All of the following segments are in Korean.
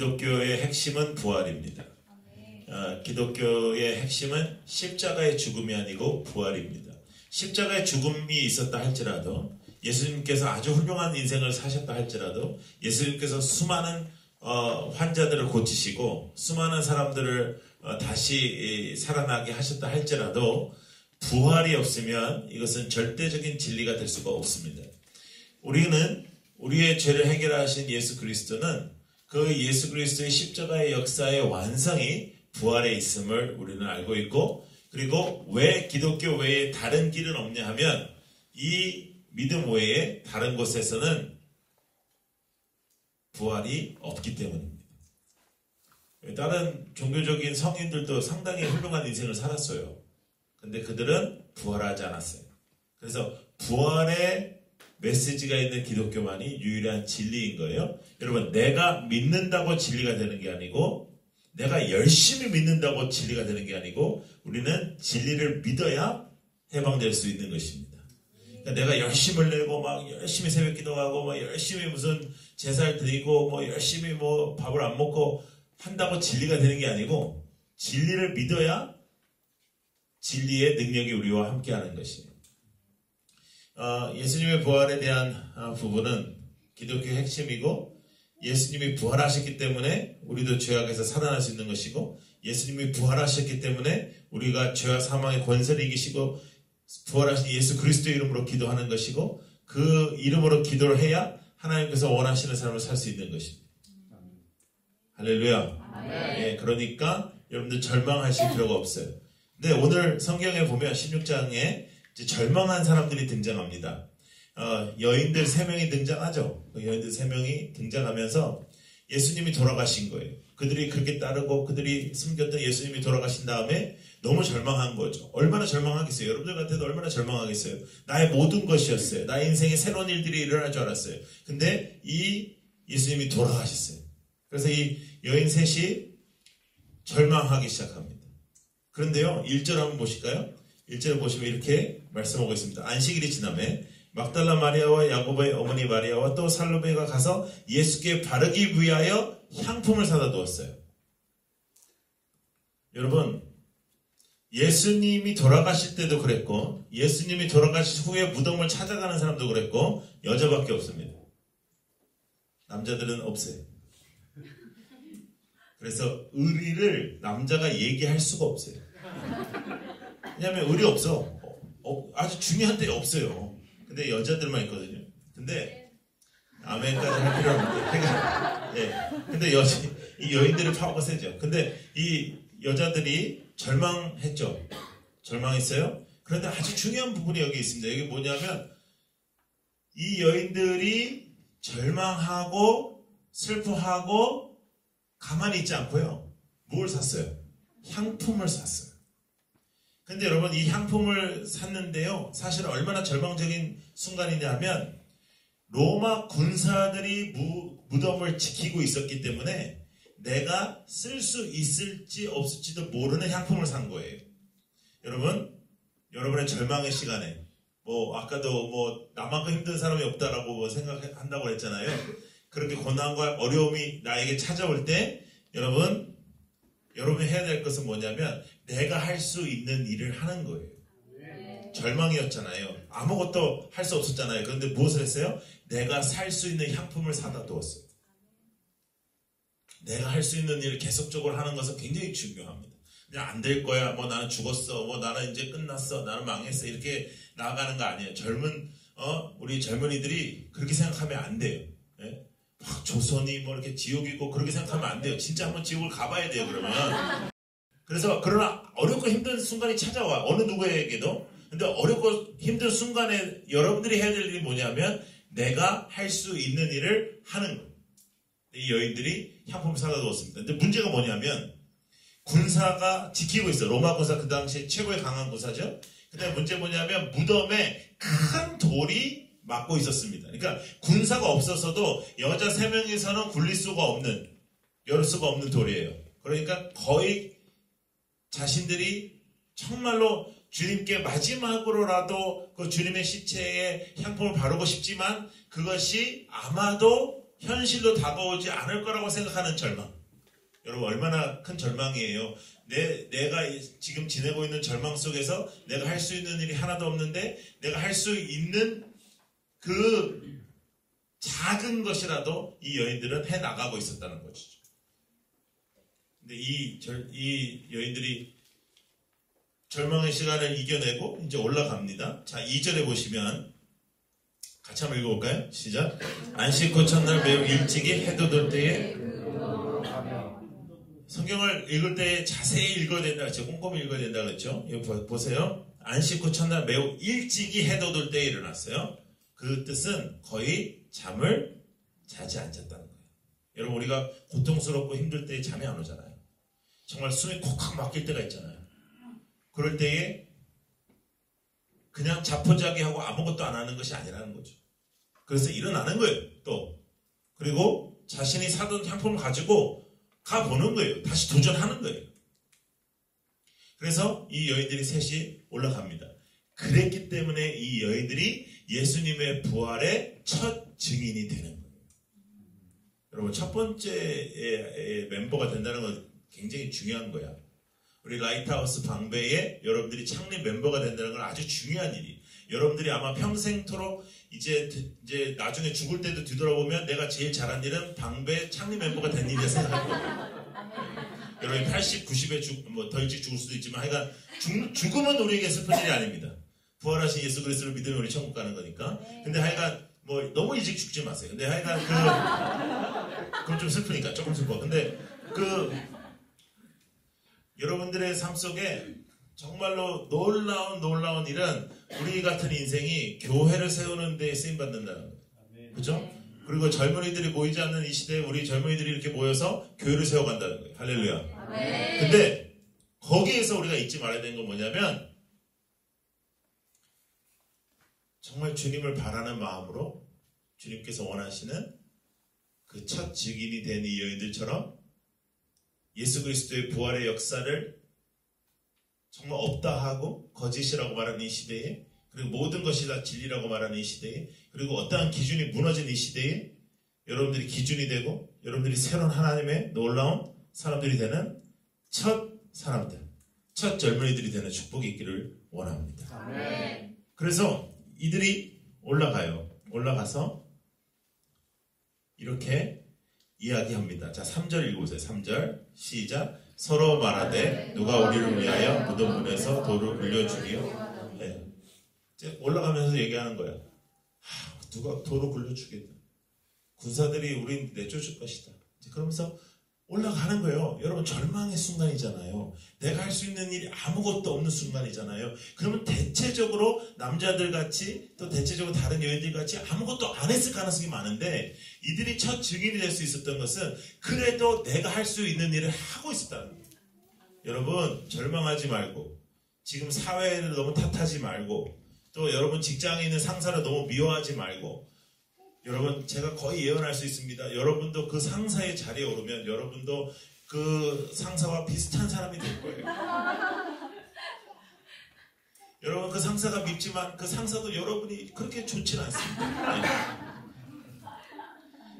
기독교의 핵심은 부활입니다. 기독교의 핵심은 십자가의 죽음이 아니고 부활입니다. 십자가의 죽음이 있었다 할지라도, 예수님께서 아주 훌륭한 인생을 사셨다 할지라도, 예수님께서 수많은 환자들을 고치시고 수많은 사람들을 다시 살아나게 하셨다 할지라도 부활이 없으면 이것은 절대적인 진리가 될 수가 없습니다. 우리는 우리의 죄를 해결하신 예수 그리스도는 그 예수 그리스도의 십자가의 역사의 완성이 부활에 있음을 우리는 알고 있고, 그리고 왜 기독교 외에 다른 길은 없냐 하면 이 믿음 외에 다른 곳에서는 부활이 없기 때문입니다. 다른 종교적인 성인들도 상당히 훌륭한 인생을 살았어요. 근데 그들은 부활하지 않았어요. 그래서 부활의 메시지가 있는 기독교만이 유일한 진리인 거예요. 여러분, 내가 믿는다고 진리가 되는 게 아니고, 내가 열심히 믿는다고 진리가 되는 게 아니고, 우리는 진리를 믿어야 해방될 수 있는 것입니다. 그러니까 내가 열심을 내고 막 열심히 새벽 기도하고 막 열심히 무슨 제사를 드리고 뭐 열심히 뭐 밥을 안 먹고 한다고 진리가 되는 게 아니고, 진리를 믿어야 진리의 능력이 우리와 함께하는 것이에요. 예수님의 부활에 대한 부분은 기독교의 핵심이고, 예수님이 부활하셨기 때문에 우리도 죄악에서 살아날 수 있는 것이고, 예수님이 부활하셨기 때문에 우리가 죄와 사망의 권세를 이기시고 부활하신 예수 그리스도의 이름으로 기도하는 것이고, 그 이름으로 기도를 해야 하나님께서 원하시는 삶을 살 수 있는 것입니다. 할렐루야. 예, 그러니까 여러분들 절망하실 필요가 없어요. 근데 오늘 성경에 보면 16장에 이제 절망한 사람들이 등장합니다. 여인들 3명이 등장하죠. 여인들 3명이 등장하면서 예수님이 돌아가신 거예요. 그들이 그렇게 따르고 그들이 숨겼던 예수님이 돌아가신 다음에 너무 절망한 거죠. 얼마나 절망하겠어요? 여러분들 같아도 얼마나 절망하겠어요? 나의 모든 것이었어요. 나의 인생에 새로운 일들이 일어날 줄 알았어요. 근데 이 예수님이 돌아가셨어요. 그래서 이 여인 셋이 절망하기 시작합니다. 그런데요, 1절 한번 보실까요? 1절 보시면 이렇게 말씀하고 있습니다. 안식일이 지나매 막달라 마리아와 야고보의 어머니 마리아와 또 살로메가 가서 예수께 바르기 위하여 향품을 사다 두었어요. 여러분, 예수님이 돌아가실 때도 그랬고, 예수님이 돌아가신 후에 무덤을 찾아가는 사람도 그랬고, 여자밖에 없습니다. 남자들은 없어요. 그래서 의리를 남자가 얘기할 수가 없어요. 왜냐하면 의리 없어. 아주 중요한 데 없어요. 근데 여자들만 있거든요. 근데 아멘까지 할 필요 없는데, 예. 근데 이 여인들을 파워가 세죠. 근데 이 여자들이 절망했죠. 절망했어요. 그런데 아주 중요한 부분이 여기 있습니다. 여기 뭐냐면 이 여인들이 절망하고 슬퍼하고 가만히 있지 않고요. 뭘 샀어요? 향품을 샀어요. 근데 여러분, 이 향품을 샀는데요, 사실 얼마나 절망적인 순간이냐면 로마 군사들이 무덤을 지키고 있었기 때문에 내가 쓸 수 있을지 없을지도 모르는 향품을 산 거예요. 여러분, 여러분의 절망의 시간에 아까도 나만큼 힘든 사람이 없다라고 생각한다고 했잖아요. 그렇게 고난과 어려움이 나에게 찾아올 때 여러분이 해야 될 것은 뭐냐면 내가 할 수 있는 일을 하는 거예요. 절망이었잖아요. 아무것도 할 수 없었잖아요. 그런데 무엇을 했어요? 내가 살 수 있는 향품을 사다 두었어요. 내가 할 수 있는 일을 계속적으로 하는 것은 굉장히 중요합니다. 그냥 안 될 거야. 나는 죽었어. 나는 이제 끝났어. 나는 망했어. 이렇게 나아가는 거 아니에요. 우리 젊은이들이 그렇게 생각하면 안 돼요. 예? 막 조선이 이렇게 지옥이고 그렇게 생각하면 안 돼요. 진짜 한번 지옥을 가봐야 돼요, 그러면. 그러나 어렵고 힘든 순간이 찾아와. 어느 누구에게도. 근데 어렵고 힘든 순간에 여러분들이 해야 될 일이 뭐냐면 내가 할 수 있는 일을 하는 거예요. 이 여인들이 향품을 사다 두었습니다. 근데 문제가 뭐냐면 군사가 지키고 있어요. 로마 군사, 그 당시 최고의 강한 군사죠. 근데 문제 뭐냐면 무덤에 큰 돌이 막고 있었습니다. 그러니까 군사가 없었어도 여자 3명이서는 열 수가 없는 돌이에요. 그러니까 거의 자신들이 정말로 주님께 마지막으로라도 그 주님의 시체에 향품을 바르고 싶지만 그것이 아마도 현실로 다가오지 않을 거라고 생각하는 절망. 여러분 얼마나 큰 절망이에요. 내가 지금 지내고 있는 절망 속에서 내가 할 수 있는 일이 하나도 없는데 내가 할 수 있는 그 작은 것이라도 이 여인들은 해나가고 있었다는 것이죠. 근데 이 여인들이 절망의 시간을 이겨내고 이제 올라갑니다. 자, 2절에 보시면 같이 한번 읽어볼까요? 시작. 안식 후 첫날 매우 일찍이 해도 들 때에 성경을 읽을 때 자세히 읽어야 된다 그랬죠. 꼼꼼히 읽어야 된다 그랬죠. 여기 보세요. 안식 후 첫날 매우 일찍이 해도 들 때에 일어났어요. 그 뜻은 거의 잠을 자지 않았다는 거예요. 여러분 우리가 고통스럽고 힘들 때 잠이 안 오잖아요. 정말 숨이 콕콕 막힐 때가 있잖아요. 그럴 때에 그냥 자포자기하고 아무것도 안 하는 것이 아니라는 거죠. 그래서 일어나는 거예요. 또 그리고 자신이 사둔 상품을 가지고 가보는 거예요. 다시 도전하는 거예요. 그래서 이 여인들이 셋이 올라갑니다. 그랬기 때문에 이 여인들이 예수님의 부활의 첫 증인이 되는 거예요. 여러분 첫 번째 멤버가 된다는 건 굉장히 중요한 거야. 우리 라이트하우스 방배에 여러분들이 창립 멤버가 된다는 건 아주 중요한 일이. 여러분들이 아마 평생토록 이제 나중에 죽을 때도 뒤돌아보면 내가 제일 잘한 일은 방배 창립 멤버가 된 일이라 생각할 거예요. 여러분 80, 90에 더 일찍 죽을 수도 있지만 하여간 죽음은 우리에게 슬픈 일이 아닙니다. 부활하신 예수 그리스도를 믿으면 우리 천국 가는 거니까. 근데 하여간 뭐 너무 일찍 죽지 마세요. 근데 하여간 그건 좀 슬프니까 조금 슬퍼. 근데 여러분들의 삶 속에 정말로 놀라운 일은 우리 같은 인생이 교회를 세우는 데 쓰임받는다는 거예요. 그죠? 그리고 젊은이들이 모이지 않는 이 시대에 우리 젊은이들이 이렇게 모여서 교회를 세워간다는 거예요. 할렐루야. 근데 거기에서 우리가 잊지 말아야 되는 건 뭐냐면 정말 주님을 바라는 마음으로 주님께서 원하시는 그 첫 증인이 된 이 여인들처럼 예수 그리스도의 부활의 역사를 정말 없다 하고 거짓이라고 말하는 이 시대에, 그리고 모든 것이 다 진리라고 말하는 이 시대에, 그리고 어떠한 기준이 무너진 이 시대에 여러분들이 기준이 되고 여러분들이 새로운 하나님의 놀라운 사람들이 되는 첫 사람들, 첫 젊은이들이 되는 축복이 있기를 원합니다. 아멘. 그래서 이들이 올라가서 이렇게 이야기합니다. 자, 3절 읽어보세요. 3절 시작. 서로 말하되 누가 우리를 위하여 무덤 문에서 돌을 굴려주리요. 네. 이제 올라가면서 얘기하는 거야. 누가 돌을 굴려주겠다. 군사들이 우린 내쫓을 것이다. 그러면서 올라가는 거예요. 여러분 절망의 순간이잖아요. 내가 할 수 있는 일이 아무것도 없는 순간이잖아요. 그러면 대체적으로 남자들 같이 또 대체적으로 다른 여인들 같이 아무것도 안 했을 가능성이 많은데 이들이 첫 증인이 될 수 있었던 것은 그래도 내가 할 수 있는 일을 하고 있었다는 거예요. 여러분 절망하지 말고 지금 사회를 너무 탓하지 말고 또 여러분 직장에 있는 상사를 너무 미워하지 말고 여러분 제가 거의 예언할 수 있습니다. 여러분도 그 상사의 자리에 오르면 여러분도 그 상사와 비슷한 사람이 될 거예요. 여러분 그 상사가 밉지만 그 상사도 여러분이 그렇게 좋지는 않습니다. 네.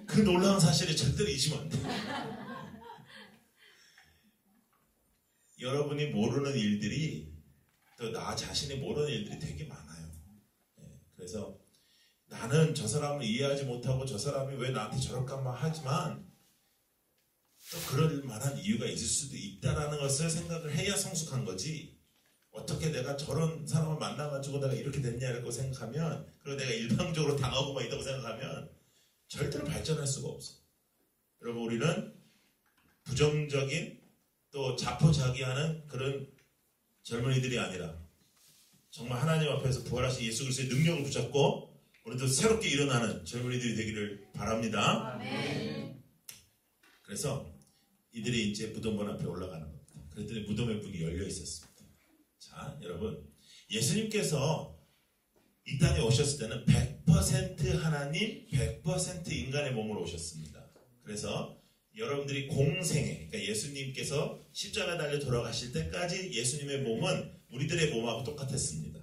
그 놀라운 사실을 절대로 잊으면 안 돼요. 여러분이 모르는 일들이 또 나 자신이 모르는 일들이 되게 많아요. 네. 그래서 나는 저 사람을 이해하지 못하고 저 사람이 왜 나한테 저럴까만 하지만 또 그럴 만한 이유가 있을 수도 있다라는 것을 생각을 해야 성숙한 거지. 어떻게 내가 저런 사람을 만나가지고 내가 이렇게 됐냐라고 생각하면 그리고 내가 일방적으로 당하고만 있다고 생각하면 절대로 발전할 수가 없어. 여러분 우리는 부정적인 또 자포자기하는 그런 젊은이들이 아니라 정말 하나님 앞에서 부활하신 예수 그리스도의 능력을 붙잡고 오늘도 새롭게 일어나는 젊은이들이 되기를 바랍니다. 아멘. 그래서 이들이 이제 무덤문 앞에 올라가는 겁니다. 그랬더니 무덤의 문이 열려 있었습니다. 자, 여러분 예수님께서 이 땅에 오셨을 때는 100% 하나님, 100% 인간의 몸으로 오셨습니다. 그래서 여러분들이 공생애, 그러니까 예수님께서 십자가 달려 돌아가실 때까지 예수님의 몸은 우리들의 몸하고 똑같았습니다.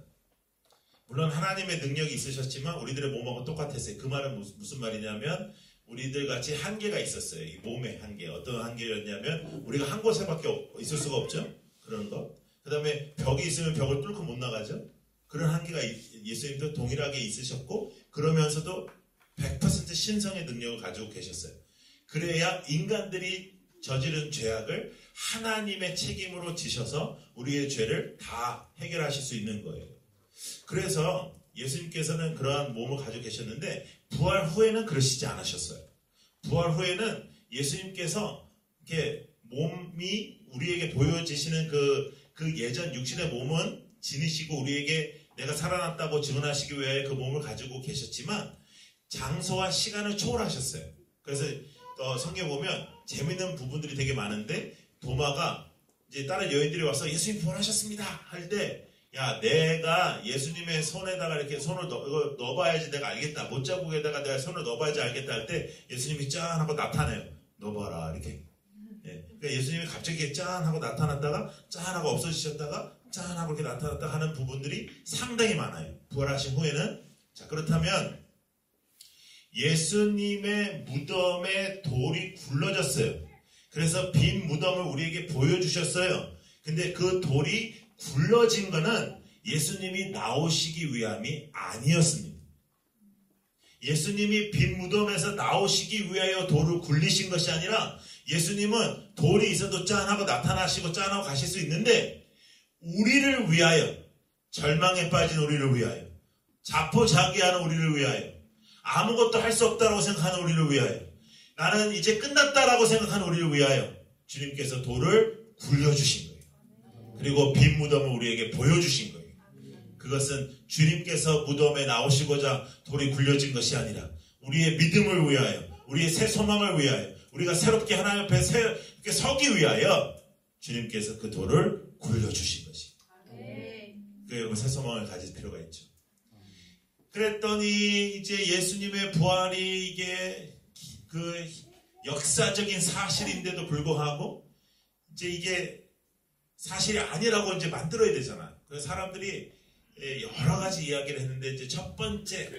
물론 하나님의 능력이 있으셨지만 우리들의 몸하고 똑같았어요. 그 말은 무슨 말이냐면 우리들 같이 한계가 있었어요. 이 몸의 한계. 어떤 한계였냐면 우리가 한 곳에밖에 있을 수가 없죠. 그런 거. 그 다음에 벽이 있으면 벽을 뚫고 못 나가죠. 그런 한계가 예수님도 동일하게 있으셨고 그러면서도 100% 신성의 능력을 가지고 계셨어요. 그래야 인간들이 저지른 죄악을 하나님의 책임으로 지셔서 우리의 죄를 다 해결하실 수 있는 거예요. 그래서 예수님께서는 그러한 몸을 가지고 계셨는데 부활 후에는 그러시지 않으셨어요. 부활 후에는 예수님께서 이렇게 몸이 우리에게 보여지시는 그 예전 육신의 몸은 지니시고 우리에게 내가 살아났다고 증언하시기 위해 그 몸을 가지고 계셨지만 장소와 시간을 초월하셨어요. 그래서 성경에 보면 재밌는 부분들이 되게 많은데 도마가 이제 다른 여인들이 와서 예수님 부활하셨습니다 할 때 야, 내가 예수님의 손에다가 이렇게 손을 넣어봐야지 내가 알겠다. 못자국에다가 내가 손을 넣어봐야지 알겠다 할 때 예수님이 짠 하고 나타나요. 넣어봐라 이렇게. 예. 그러니까 예수님이 갑자기 짠 하고 나타났다가 짠 하고 없어지셨다가 짠 하고 이렇게 나타났다 하는 부분들이 상당히 많아요. 부활하신 후에는. 자, 그렇다면 예수님의 무덤에 돌이 굴러졌어요. 그래서 빈 무덤을 우리에게 보여주셨어요. 근데 그 돌이 굴러진 거는 예수님이 나오시기 위함이 아니었습니다. 예수님이 빈 무덤에서 나오시기 위하여 돌을 굴리신 것이 아니라 예수님은 돌이 있어도 짠하고 나타나시고 짠하고 가실 수 있는데 우리를 위하여, 절망에 빠진 우리를 위하여, 자포자기하는 우리를 위하여, 아무것도 할 수 없다라고 생각하는 우리를 위하여, 나는 이제 끝났다라고 생각하는 우리를 위하여 주님께서 돌을 굴려주신 거예요. 그리고 빈 무덤을 우리에게 보여주신 거예요. 그것은 주님께서 무덤에 나오시고자 돌이 굴려진 것이 아니라 우리의 믿음을 위하여, 우리의 새 소망을 위하여, 우리가 새롭게 하나님 앞에 새롭게 서기 위하여 주님께서 그 돌을 굴려주신 것이. 그리고 새 소망을 가질 필요가 있죠. 그랬더니 이제 예수님의 부활이 이게 그 역사적인 사실인데도 불구하고 이제 이게 사실이 아니라고 이제 만들어야 되잖아. 그래서 사람들이 여러 가지 이야기를 했는데 이제 첫 번째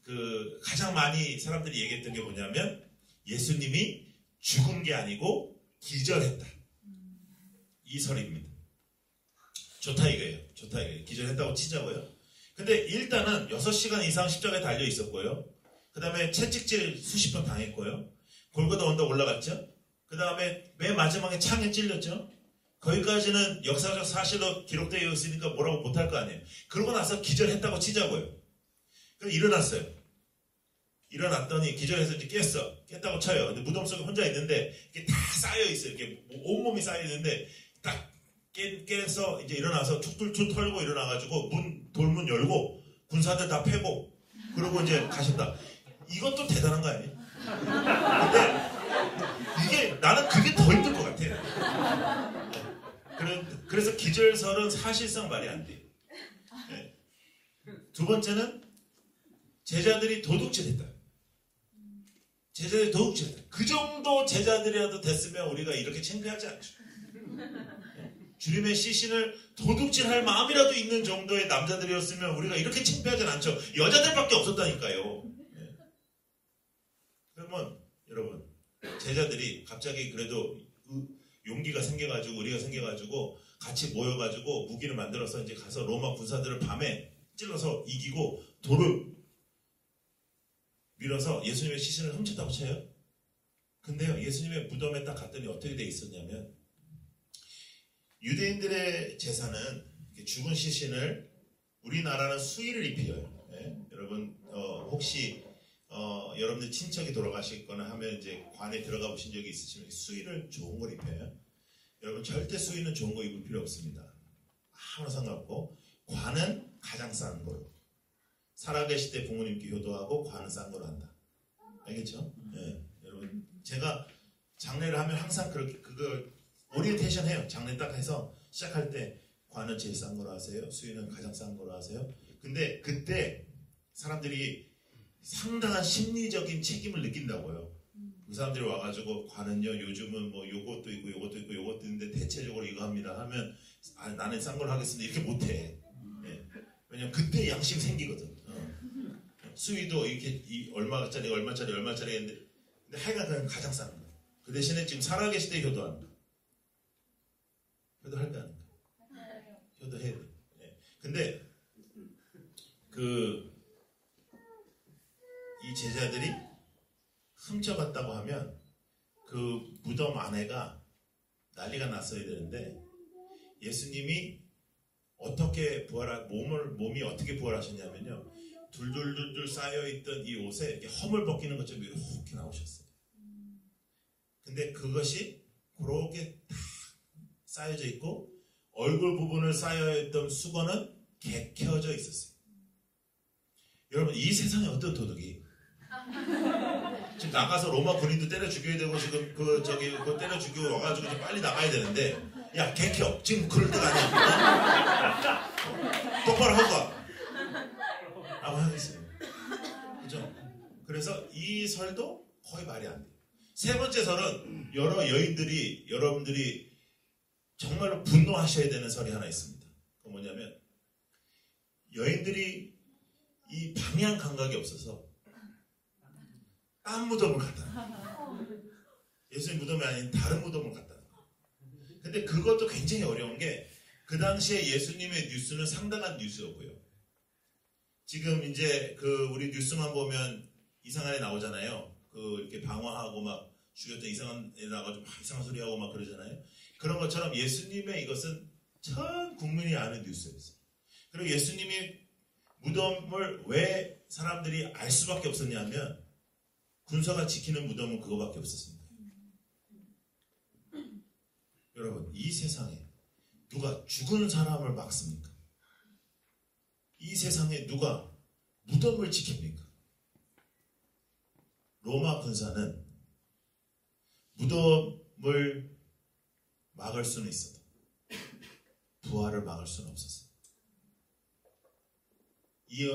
그 가장 많이 사람들이 얘기했던 게 뭐냐면 예수님이 죽은 게 아니고 기절했다. 이 설입니다. 좋다 이거예요. 좋다 이거예요. 기절했다고 치자고요. 근데 일단은 6시간 이상 십자가에 달려 있었고요. 그 다음에 채찍질 수십 번 당했고요. 골고다 언덕 올라갔죠. 그 다음에 맨 마지막에 창에 찔렸죠. 거기까지는 역사적 사실로 기록되어 있으니까 뭐라고 못할 거 아니에요. 그러고 나서 기절했다고 치자고요. 그래서 일어났어요. 일어났더니 기절해서 이제 깼다고 쳐요. 근데 무덤 속에 혼자 있는데 이게 다 쌓여 있어요. 이렇게 온몸이 쌓여 있는데 딱 깨서 이제 일어나서 툭툭툭 털고 일어나가지고 돌문 열고 군사들 다 패고 그러고 이제 가셨다. 이것도 대단한 거 아니에요? 근데 이게 나는 그게 더 힘들 것 같아요. 그래서 기절설은 사실상 말이 안 돼요. 네. 두 번째는 제자들이 도둑질했다. 제자들이 도둑질했다. 그 정도 제자들이라도 됐으면 우리가 이렇게 창피하지 않죠. 주님의 시신을 도둑질할 마음이라도 있는 정도의 남자들이었으면 우리가 이렇게 창피하진 않죠. 여자들밖에 없었다니까요. 네. 그러면 여러분 제자들이 갑자기 그래도 용기가 생겨가지고 의리가 생겨가지고 같이 모여가지고 무기를 만들어서 이제 가서 로마 군사들을 밤에 찔러서 이기고 돌을 밀어서 예수님의 시신을 훔쳤다고 쳐요. 근데요 예수님의 무덤에 딱 갔더니 어떻게 돼 있었냐면 유대인들의 제사는 죽은 시신을 우리나라는 수의를 입혀요. 네? 여러분 혹시 여러분들 친척이 돌아가시거나 하면 이제 관에 들어가 보신 적이 있으시면 수의를 좋은 걸 입혀요. 여러분 절대 수의는 좋은 거 입을 필요 없습니다. 아무나 상관없고 관은 가장 싼 거로. 살아계실 때 부모님께 효도하고 관은 싼 거로 한다. 알겠죠? 네. 여러분 제가 장례를 하면 항상 그걸 오리엔테이션 해요. 장례 딱 해서 시작할 때 관은 제일 싼 거로 하세요. 수의는 가장 싼 거로 하세요. 근데 그때 사람들이 상당한 심리적인 책임을 느낀다고요. 그 사람들이 와가지고 관은요 요즘은 뭐 요것도 있고 요것도 있고 요것도 있는데 대체적으로 이거 합니다 하면 나는 싼 걸 하겠습니다 이렇게 못해. 네. 왜냐면 그때 양심 생기거든. 수의도 이렇게 얼마짜리 얼마짜리 얼마짜리 했는데 근데 하여간 그냥 가장 싼 거. 그 대신에 지금 살아계실 때 효도하는 거. 효도할까 하는 거. 효도해야 돼. 네. 근데 이 제자들이 훔쳐갔다고 하면 그 무덤 안에가 난리가 났어야 되는데 예수님이 어떻게 몸이 어떻게 부활하셨냐면요. 둘둘둘둘 쌓여있던 이 옷에 이렇게 허물 벗기는 것처럼 이렇게 나오셨어요. 근데 그것이 그렇게 딱 쌓여져 있고 얼굴 부분을 쌓여있던 수건은 개켜져 있었어요. 여러분 이 세상에 어떤 도둑이 지금 나가서 로마 군인도 때려 죽여야 되고 지금 그거 때려 죽이고 와가지고 지금 빨리 나가야 되는데 야 개켜 지금 그럴 때가 아니야. 똑바로 하고 가 라고 하겠어요. 그죠? 그래서 이 설도 거의 말이 안 돼요. 세 번째 설은 여러 여인들이 여러분들이 정말로 분노하셔야 되는 설이 하나 있습니다. 그건 뭐냐면 여인들이 이 방향 감각이 없어서 딴 무덤을 갔다. 예수님 무덤이 아닌 다른 무덤을 갔다. 근데 그것도 굉장히 어려운 게 그 당시에 예수님의 뉴스는 상당한 뉴스였고요. 지금 이제 우리 뉴스만 보면 이상한 애 나오잖아요. 이렇게 방화하고 막 죽였던 이상한 애 나가지고 막 이상한 소리 하고 막 그러잖아요. 그런 것처럼 예수님의 이것은 전 국민이 아는 뉴스였어요. 그리고 예수님이 무덤을 왜 사람들이 알 수밖에 없었냐면 군사가 지키는 무덤은 그거밖에 없었습니다. 여러분 이 세상에 누가 죽은 사람을 막습니까? 이 세상에 누가 무덤을 지킵니까? 로마 군사는 무덤을 막을 수는 있어도 부활을 막을 수는 없었어요. 이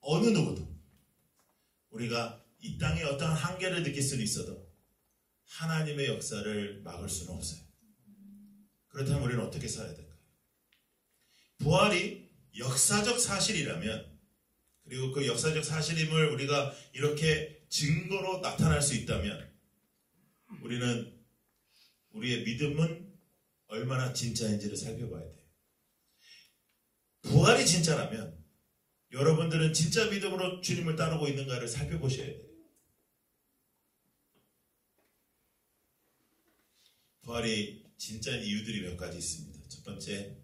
어느 누구도 우리가 이 땅에 어떠한 한계를 느낄 수는 있어도 하나님의 역사를 막을 수는 없어요. 그렇다면 우리는 어떻게 살아야 될까요? 부활이 역사적 사실이라면 그리고 그 역사적 사실임을 우리가 이렇게 증거로 나타날 수 있다면 우리는 우리의 믿음은 얼마나 진짜인지를 살펴봐야 돼요. 부활이 진짜라면 여러분들은 진짜 믿음으로 주님을 따르고 있는가를 살펴보셔야 돼요. 부활이 진짜인 이유들이 몇 가지 있습니다. 첫 번째,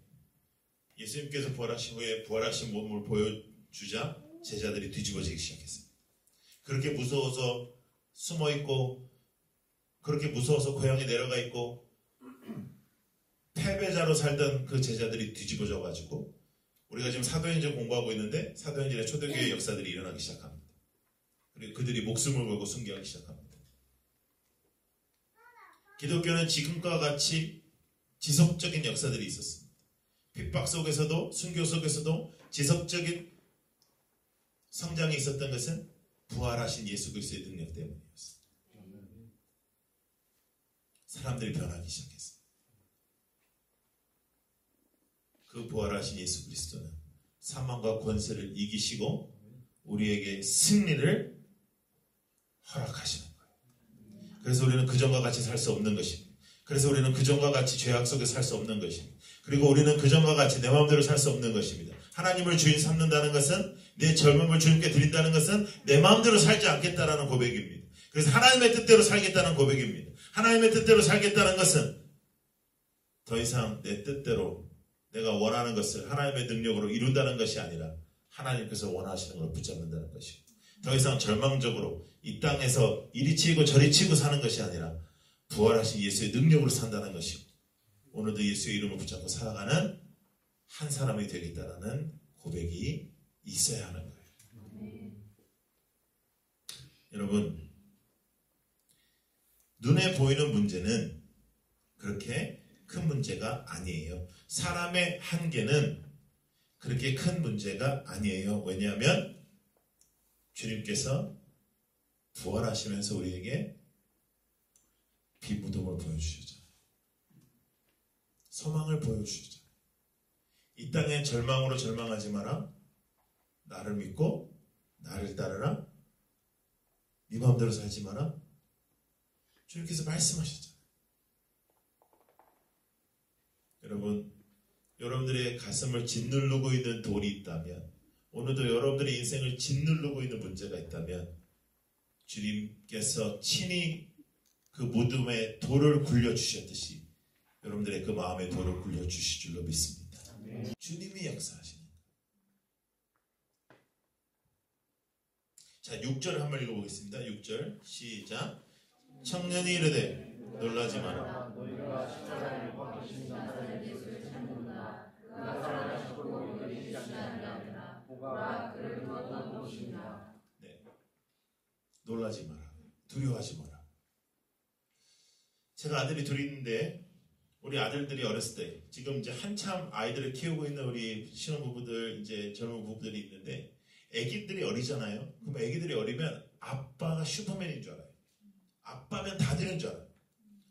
예수님께서 부활하신 후에 부활하신 몸을 보여주자 제자들이 뒤집어지기 시작했습니다. 그렇게 무서워서 숨어있고 그렇게 무서워서 고향에 내려가 있고 패배자로 살던 그 제자들이 뒤집어져 가지고 우리가 지금 사도행전 공부하고 있는데 사도행전의 초대교회 역사들이 일어나기 시작합니다. 그리고 그들이 목숨을 걸고 순교하기 시작합니다. 기독교는 지금과 같이 지속적인 역사들이 있었습니다. 핍박 속에서도 순교 속에서도 지속적인 성장이 있었던 것은 부활하신 예수 그리스도의 능력 때문이었습니다. 사람들이 변하기 시작했습니다. 그 부활하신 예수 그리스도는 사망과 권세를 이기시고 우리에게 승리를 허락하시는 거예요. 그래서 우리는 그전과 같이 살 수 없는 것입니다. 그래서 우리는 그전과 같이 죄악 속에 살 수 없는 것입니다. 그리고 우리는 그전과 같이 내 마음대로 살 수 없는 것입니다. 하나님을 주인 삼는다는 것은 내 젊음을 주님께 드린다는 것은 내 마음대로 살지 않겠다라는 고백입니다. 그래서 하나님의 뜻대로 살겠다는 고백입니다. 하나님의 뜻대로 살겠다는 것은 더 이상 내 뜻대로 내가 원하는 것을 하나님의 능력으로 이룬다는 것이 아니라 하나님께서 원하시는 걸 붙잡는다는 것입니다. 더 이상 절망적으로 이 땅에서 이리 치고 저리 치고 사는 것이 아니라 부활하신 예수의 능력으로 산다는 것입니다. 오늘도 예수의 이름을 붙잡고 살아가는 한 사람이 되겠다라는 고백이 있어야 하는 거예요. 여러분, 눈에 보이는 문제는 그렇게 큰 문제가 아니에요. 사람의 한계는 그렇게 큰 문제가 아니에요. 왜냐하면 주님께서 부활하시면서 우리에게 비무덤을 보여주셨잖아요. 소망을 보여주셨잖아요. 이 땅에 절망으로 절망하지 마라. 나를 믿고 나를 따르라. 네 마음대로 살지 마라. 주님께서 말씀하셨잖아요. 여러분, 여러분들의 가슴을 짓누르고 있는 돌이 있다면, 오늘도 여러분들의 인생을 짓누르고 있는 문제가 있다면, 주님께서 친히 그 무덤에 돌을 굴려주셨듯이 여러분들의 그 마음에 돌을 굴려주실 줄로 믿습니다. 주님이 역사하시는. 자, 6절 한번 읽어보겠습니다. 6절 시작. 청년이 이르되 놀라지 마라. 너희가 십자가에 못 박히신 나사렛 예수를 찾는구나. 그가 살아나셨고 너희들이 믿지 아니하느냐. 보라 그를 두었던 곳이니라. 네, 놀라지 마라. 두려워하지 마라. 제가 아들이 둘이 있는데 우리 아들들이 어렸을 때 지금 이제 한참 아이들을 키우고 있는 우리 신혼부부들 이제 젊은 부부들이 있는데 애기들이 어리잖아요. 그럼 애기들이 어리면 아빠가 슈퍼맨인 줄 알아요. 아빠면 다 되는 줄 알아요.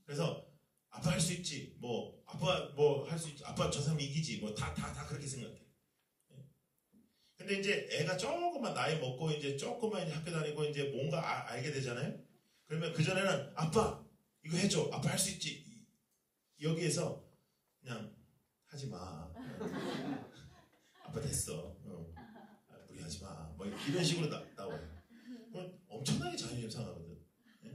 그래서 아빠 할 수 있지. 뭐 아빠 뭐 할 수 있지. 아빠 저 사람 이기지. 뭐 다 그렇게 생각해. 근데 이제 애가 조금만 나이 먹고 이제 조금만 학교 다니고 이제 뭔가 알게 되잖아요. 그러면 그 전에는 아빠 이거 해줘. 아빠 할 수 있지. 여기에서 그냥 하지 마. 아빠 됐어. 무리하지 마. 뭐 이런 식으로 나와요. 엄청나게 자존심 상하거든. 네?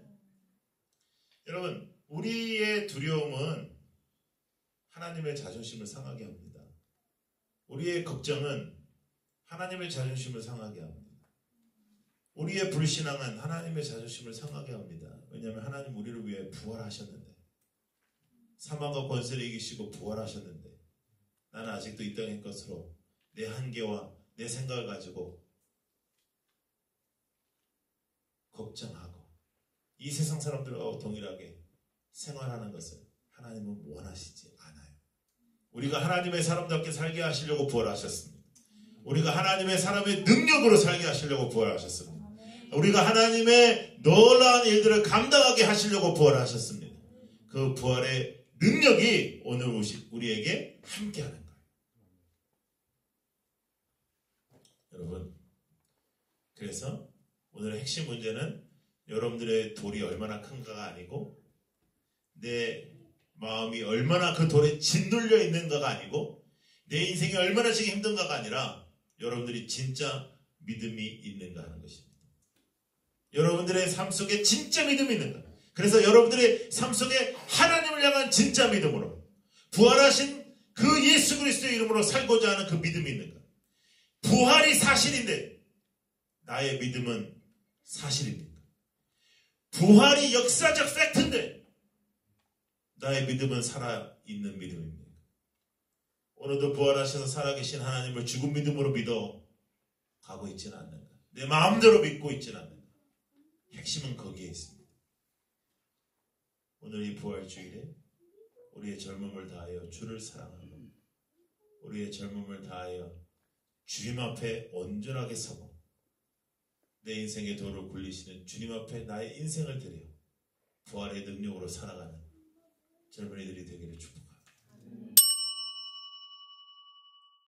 여러분, 우리의 두려움은 하나님의 자존심을 상하게 합니다. 우리의 걱정은 하나님의 자존심을 상하게 합니다. 우리의 불신앙은 하나님의 자존심을 상하게 합니다. 왜냐하면 하나님 우리를 위해 부활하셨는데, 사망과 권세를 이기시고 부활하셨는데, 나는 아직도 이 땅의 것으로 내 한계와 내 생각을 가지고 걱정하고 이 세상 사람들과 동일하게 생활하는 것을 하나님은 원하시지 않아요. 우리가 하나님의 사람답게 살게 하시려고 부활하셨습니다. 우리가 하나님의 사람의 능력으로 살게 하시려고 부활하셨습니다. 우리가 하나님의 놀라운 일들을 감당하게 하시려고 부활하셨습니다. 그 부활의 능력이 오늘 우리에게 함께하는 거예요. 여러분, 그래서 오늘의 핵심 문제는 여러분들의 돌이 얼마나 큰가가 아니고 내 마음이 얼마나 그 돌에 짓눌려 있는가가 아니고 내 인생이 얼마나 지금 힘든가가 아니라 여러분들이 진짜 믿음이 있는가 하는 것입니다. 여러분들의 삶 속에 진짜 믿음이 있는가. 그래서 여러분들의 삶 속에 하나님을 향한 진짜 믿음으로 부활하신 그 예수 그리스도의 이름으로 살고자 하는 그 믿음이 있는가. 부활이 사실인데 나의 믿음은 사실입니까? 부활이 역사적 팩트인데 나의 믿음은 살아있는 믿음입니까? 오늘도 부활하셔서 살아계신 하나님을 죽은 믿음으로 믿어 가고 있지는 않는가. 내 마음대로 믿고 있지는 않는가. 핵심은 거기에 있습니다. 오늘 이 부활주일에 우리의 젊음을 다하여 주를 사랑하고 우리의 젊음을 다하여 주님 앞에 온전하게 서고 내 인생의 돌을 굴리시는 주님 앞에 나의 인생을 드려 부활의 능력으로 살아가는 젊은이들이 되기를 축복합니다.